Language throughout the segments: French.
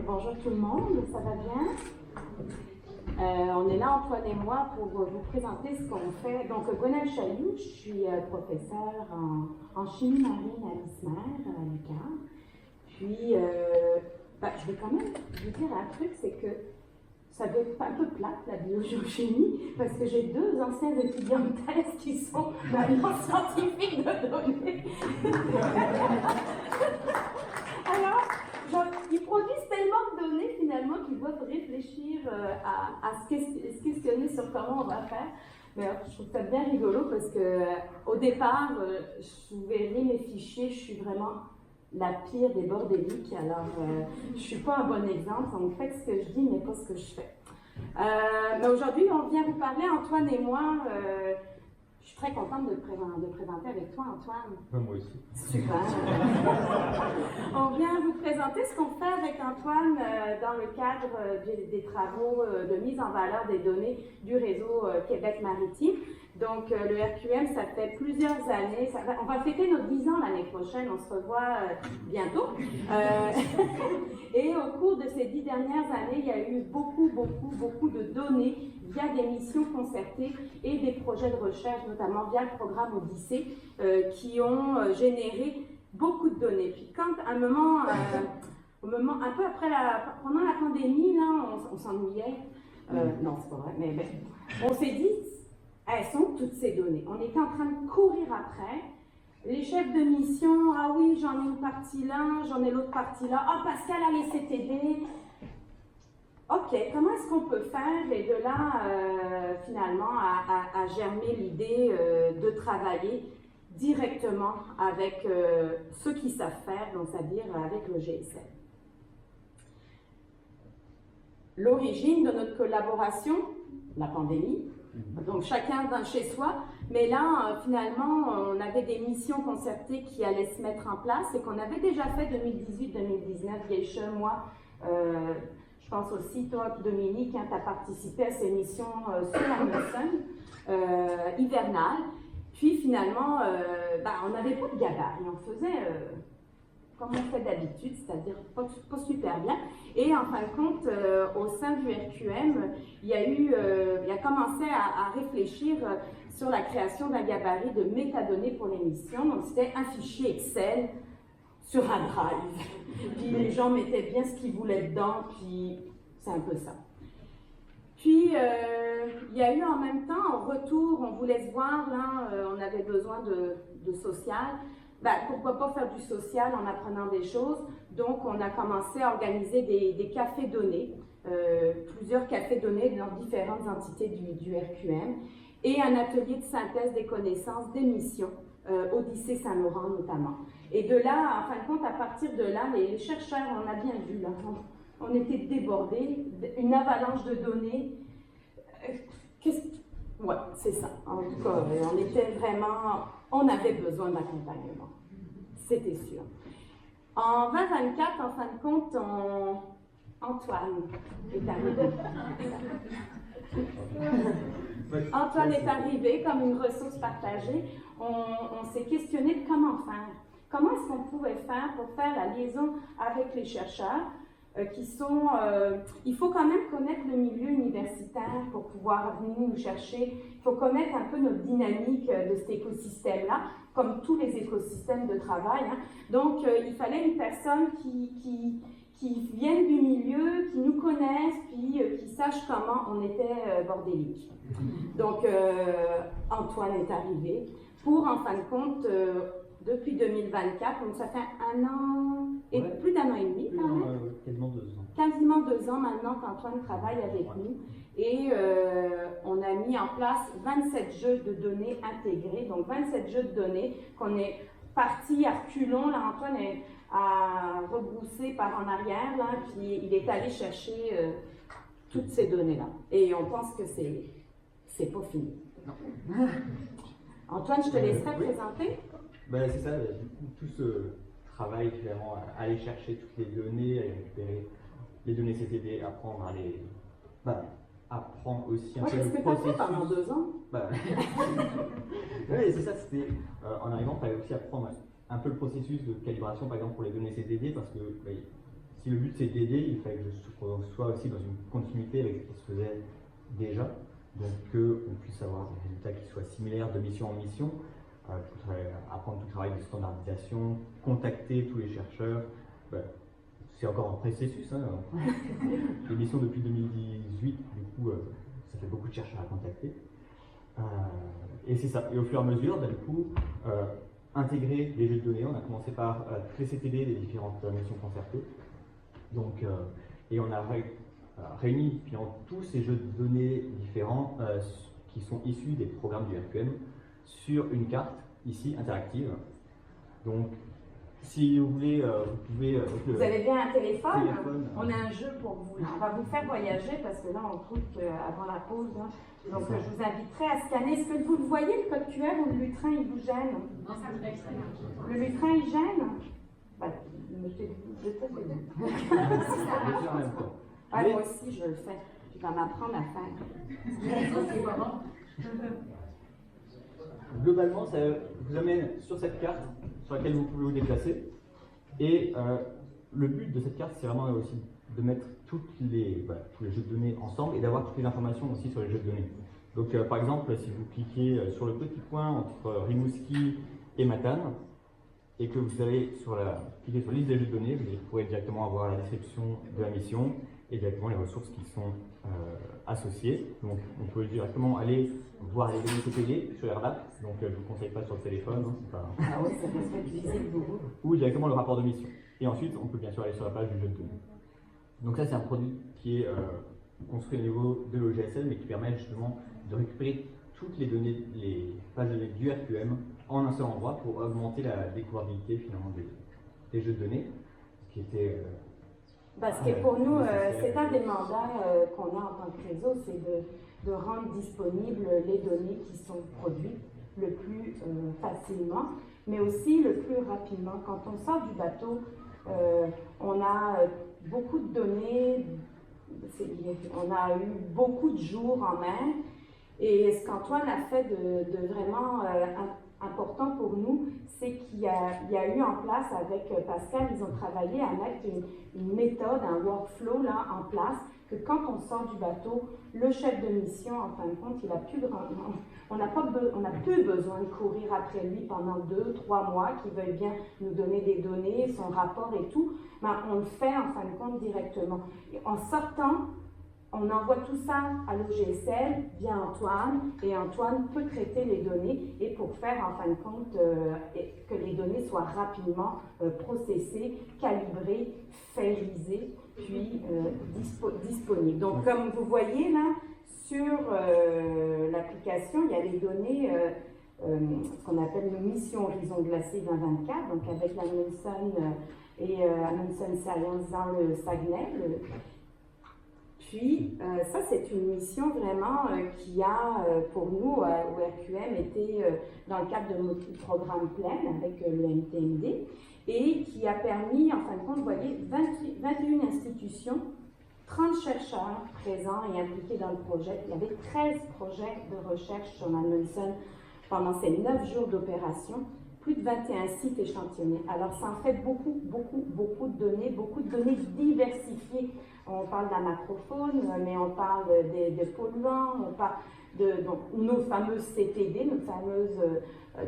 Bonjour tout le monde, ça va bien? On est là, Antoine et moi, pour vous présenter ce qu'on fait. Donc, Gwenaëlle Chailloux, je suis professeure en chimie marine à l'ISMER, à l'UQAM. Puis, je vais quand même vous dire un truc, c'est que ça doit être un peu plate, la biogéochimie, parce que j'ai deux anciens étudiants de thèse qui sont maintenant scientifiques de données. Alors, ils produisent tellement de données finalement qu'ils doivent réfléchir à se questionner sur comment on va faire. Mais je trouve ça bien rigolo parce que au départ, vous verrez mes fichiers, je suis vraiment la pire des bordéliques. Alors, je ne suis pas un bon exemple, donc faites ce que je dis, mais pas ce que je fais. Mais aujourd'hui, on vient vous parler, Antoine et moi. Je suis très contente de présenter avec toi, Antoine. Moi aussi. Super. On vient vous présenter ce qu'on fait avec Antoine dans le cadre des travaux de mise en valeur des données du réseau Québec Maritime. Donc, le RQM, ça fait plusieurs années. On va fêter nos 10 ans l'année prochaine. On se revoit bientôt. Et au cours de ces 10 dernières années, il y a eu beaucoup de données via des missions concertées et des projets de recherche, notamment via le programme Odyssée, qui ont généré beaucoup de données. Puis quand, un moment, un peu après pendant la pandémie, là, on s'ennuyait. Non, c'est pas vrai, mais on s'est dit, elles sont toutes ces données. On était en train de courir après. Les chefs de mission, ah oui, j'en ai une partie là, j'en ai l'autre partie là. Ah, Pascal a laissé t'aider. OK, comment est-ce qu'on peut faire? Et de là, finalement, à germer l'idée de travailler directement avec ceux qui savent faire, donc c'est-à-dire avec le GSM. L'origine de notre collaboration, la pandémie, donc chacun chez soi, mais là, finalement, on avait des missions concertées qui allaient se mettre en place et qu'on avait déjà fait 2018-2019, Geisha, moi, je pense aussi, toi, Dominique, hein, tu as participé à ces missions sur Amundsen, hivernales. Puis finalement, on n'avait pas de gabarit, on faisait comme on fait d'habitude, c'est-à-dire pas super bien. Et en fin de compte, au sein du RQM, il a commencé à réfléchir sur la création d'un gabarit de métadonnées pour l'émission. Donc c'était un fichier Excel sur un drive. Puis les gens mettaient bien ce qu'ils voulaient dedans, puis c'est un peu ça. Puis il y a eu en même temps, en retour, on voulait se voir, là, on avait besoin de social. Pourquoi pas faire du social en apprenant des choses? Donc, on a commencé à organiser des cafés donnés, plusieurs cafés donnés dans différentes entités du RQM, et un atelier de synthèse des connaissances des missions, Odyssée Saint-Laurent notamment. Et de là, en fin de compte, à partir de là, les chercheurs, on a bien vu, là, on était débordés, une avalanche de données. Ouais, c'est ça. En tout cas, on était vraiment, on avait besoin d'accompagnement. C'était sûr. En 2024, en fin de compte, Antoine est arrivé. Antoine est arrivé comme une ressource partagée. On s'est questionné de comment faire. Comment est-ce qu'on pouvait faire pour faire la liaison avec les chercheurs qui sont... il faut quand même connaître le milieu universitaire pour pouvoir venir nous chercher. Il faut connaître un peu notre dynamique de cet écosystème-là, comme tous les écosystèmes de travail. Hein. Donc, il fallait une personne qui vienne du milieu, qui nous connaisse, puis qui sache comment on était bordélique. Donc, Antoine est arrivé pour, en fin de compte, depuis 2024, donc ça fait un an, et plus d'un an et demi quand même. Quasiment 2 ans. Quasiment 2 ans maintenant qu'Antoine travaille avec nous. Et on a mis en place 27 jeux de données intégrés, donc 27 jeux de données qu'on est parti à reculons. Là, Antoine a rebroussé par en arrière, là, puis il est allé chercher toutes ces données-là. Et on pense que c'est pas fini. Non. Antoine, je te laisserai présenter. C'est ça, du coup, tout ce travail, finalement, à aller chercher toutes les données, à récupérer les données CTD, apprendre à les... apprendre aussi un peu le processus. Qu'est-ce que tu as fait pendant 2 ans? Oui, c'est ça, c'était... en arrivant, il fallait aussi apprendre un peu le processus de calibration, par exemple, pour les données CTD, parce que si le but c'est d'aider, il fallait qu'on soit aussi dans une continuité avec ce qui se faisait déjà, donc qu'on puisse avoir des résultats qui soient similaires de mission en mission, apprendre tout le travail de standardisation, contacter tous les chercheurs. C'est encore un processus. Hein. L'émission depuis 2018, du coup, ça fait beaucoup de chercheurs à contacter. Et c'est ça. Et au fur et à mesure, du coup, intégrer les jeux de données. On a commencé par toutes les CTD des différentes missions concertées. Donc, et on a réuni finalement tous ces jeux de données différents qui sont issus des programmes du RQM sur une carte ici interactive. Donc, si vous voulez, vous pouvez. Vous avez bien un téléphone. On a un jeu pour vous. On va vous faire voyager parce que là, on trouve qu'avant la pause, hein, donc je vous inviterai à scanner. Est-ce que vous le voyez, le code QR, ou le lutrin, il vous gêne? Non, ça me fait extrêmement. Le lutrin, il gêne? Bah, moi aussi, je le fais. Tu vas m'apprendre à faire. Globalement, ça vous amène sur cette carte sur laquelle vous pouvez vous déplacer. Et le but de cette carte, c'est vraiment aussi de mettre tous les jeux de données ensemble et d'avoir toutes les informations aussi sur les jeux de données. Donc, par exemple, si vous cliquez sur le petit point entre Rimouski et Matane, et que vous allez cliquer sur la liste des jeux de données, vous pourrez directement avoir la description de la mission et directement les ressources qui sont associées. Donc, on peut directement aller voir les données CPD sur AirDAP, donc je ne vous conseille pas sur le téléphone. Hein, Ah oui, ça peut se faire visible beaucoup. Ou directement le rapport de mission. Et ensuite, on peut bien sûr aller sur la page du jeu de données. Donc ça, c'est un produit qui est construit au niveau de l'OGSL, mais qui permet justement de récupérer toutes les données, les pages de données du RQM en un seul endroit pour augmenter la découvrabilité finalement des jeux de données, ce qui était parce que pour nous, c'est un des mandats qu'on a en tant que réseau, c'est de rendre disponibles les données qui sont produites le plus facilement, mais aussi le plus rapidement. Quand on sort du bateau, on a beaucoup de données, on a eu beaucoup de jours en mer, et ce qu'Antoine a fait de vraiment important pour nous, c'est qu'il y a eu en place avec Pascal, ils ont travaillé à mettre une méthode, un workflow là, en place, que quand on sort du bateau, le chef de mission, en fin de compte, on n'a plus besoin de courir après lui pendant 2-3 mois, qu'il veuille bien nous donner des données, son rapport et tout, mais on le fait en fin de compte directement. Et en sortant, on envoie tout ça à l'OGSL via Antoine, et Antoine peut traiter les données et pour faire en fin de compte que les données soient rapidement processées, calibrées, fairisées, puis disponibles. Donc comme vous voyez là, sur l'application, il y a les données, ce qu'on appelle une mission Horizon Glacé 2024, donc avec l'Amundsen et Amundsen Science dans le Saguenay. Puis, ça, c'est une mission vraiment qui a, pour nous, au RQM, été dans le cadre de notre programme plein avec le MTMD et qui a permis, en fin de compte, vous voyez, 21 institutions, 30 chercheurs présents et impliqués dans le projet. Il y avait 13 projets de recherche sur l'Amundsen pendant ces 9 jours d'opération, plus de 21 sites échantillonnés. Alors, ça en fait beaucoup de données diversifiées. On parle de la macrofaune, mais on parle des polluants, on parle de nos fameuses CTD, nos fameuses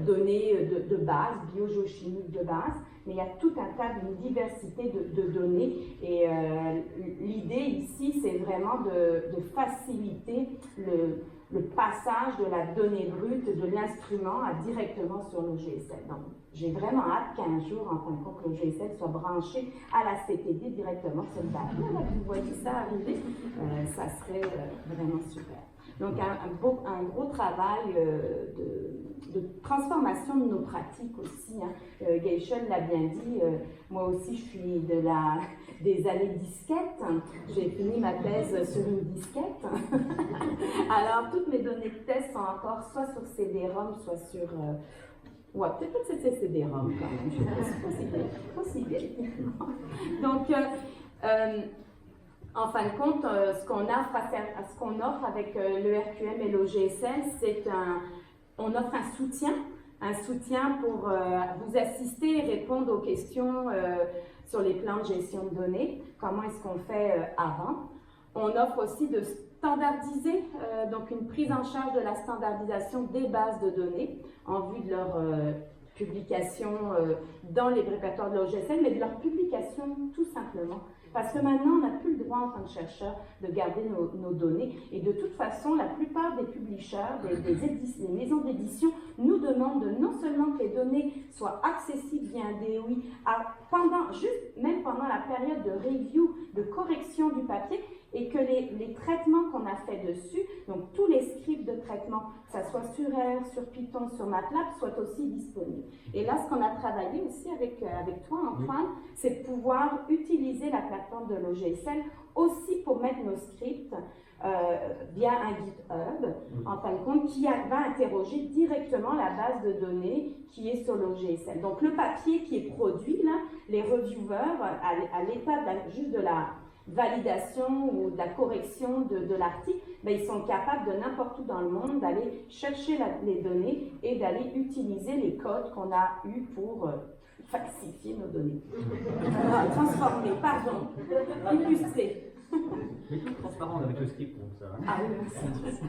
données de base, biogéochimiques de base, mais il y a tout un tas d'une diversité de données et l'idée ici, c'est vraiment de faciliter le passage de la donnée brute de l'instrument directement sur l'OGSL. Donc, j'ai vraiment hâte qu'un jour, en fin de compte, l'OGSL soit branché à la CTD directement sur le bateau. Là, vous voyez ça arriver, ça serait vraiment super. Donc, un gros travail de transformation de nos pratiques aussi. Hein. Geishel l'a bien dit, moi aussi je suis des années disquettes. J'ai fini ma thèse sur une disquette. Alors, toutes mes données de thèse sont encore soit sur CD-ROM, soit sur... ouais, peut-être pas que c'est CD-ROM quand même, je ne sais pas si bien. Donc, en fin de compte, ce qu'on offre avec le RQM et l'OGSL, on offre un soutien un soutien pour vous assister et répondre aux questions sur les plans de gestion de données. Comment est-ce qu'on fait avant? On offre aussi de standardiser, donc une prise en charge de la standardisation des bases de données en vue de leur publication dans les répertoires de l'OGSL, mais de leur publication tout simplement. Parce que maintenant, on n'a plus le droit en tant que chercheur de garder nos données. Et de toute façon, la plupart des publishers, des maisons d'édition, nous demandent non seulement que les données soient accessibles via un DOI, même pendant la période de review, de correction du papier, et que les traitements qu'on a fait dessus, donc tous les scripts de traitement, que ça soit sur R, sur Python, sur MATLAB, soient aussi disponibles. Et là, ce qu'on a travaillé aussi avec toi, Antoine, c'est de pouvoir utiliser la plateforme de l'OGSL aussi pour mettre nos scripts via un GitHub, en fin de compte, qui va interroger directement la base de données qui est sur l'OGSL. Donc, le papier qui est produit, là, les reviewers, à l'état juste de la validation ou de la correction de l'article, ben, ils sont capables de n'importe où dans le monde d'aller chercher les données et d'aller utiliser les codes qu'on a eus pour falsifier nos données. Transformer, pardon, illustrer. Mais tout transparent avec le script, donc ça. Ah oui, merci.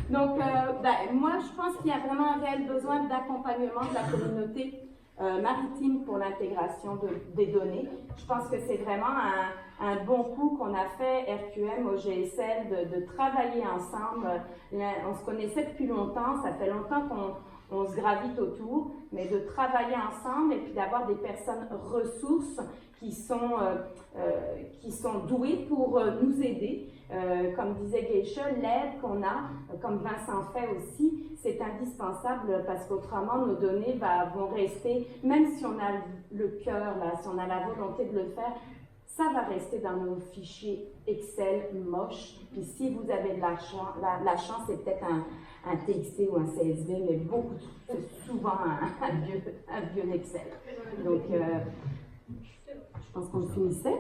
Donc, moi, je pense qu'il y a vraiment un réel besoin d'accompagnement de la communauté maritime pour l'intégration des données. Je pense que c'est vraiment un bon coup qu'on a fait, RQM, OGSL, de travailler ensemble. On se connaissait depuis longtemps, ça fait longtemps qu'on se gravite autour, mais de travailler ensemble et puis d'avoir des personnes ressources qui sont douées pour nous aider. Comme disait Geisha, l'aide qu'on a, comme Vincent fait aussi, c'est indispensable parce qu'autrement nos données vont rester, même si on a le cœur, si on a la volonté de le faire, ça va rester dans nos fichiers Excel moches. Puis si vous avez de la chance, c'est peut-être un TXT ou un CSV, mais souvent un vieux Excel. Donc, je pense qu'on finissait.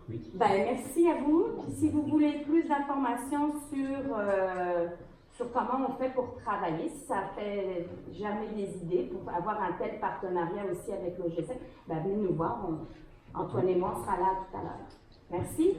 Oui. Ben, merci à vous. Puis si vous voulez plus d'informations sur comment on fait pour travailler, si ça fait germer des idées pour avoir un tel partenariat aussi avec l'OGSL, ben, venez nous voir. Antoine et moi, on sera là tout à l'heure. Merci.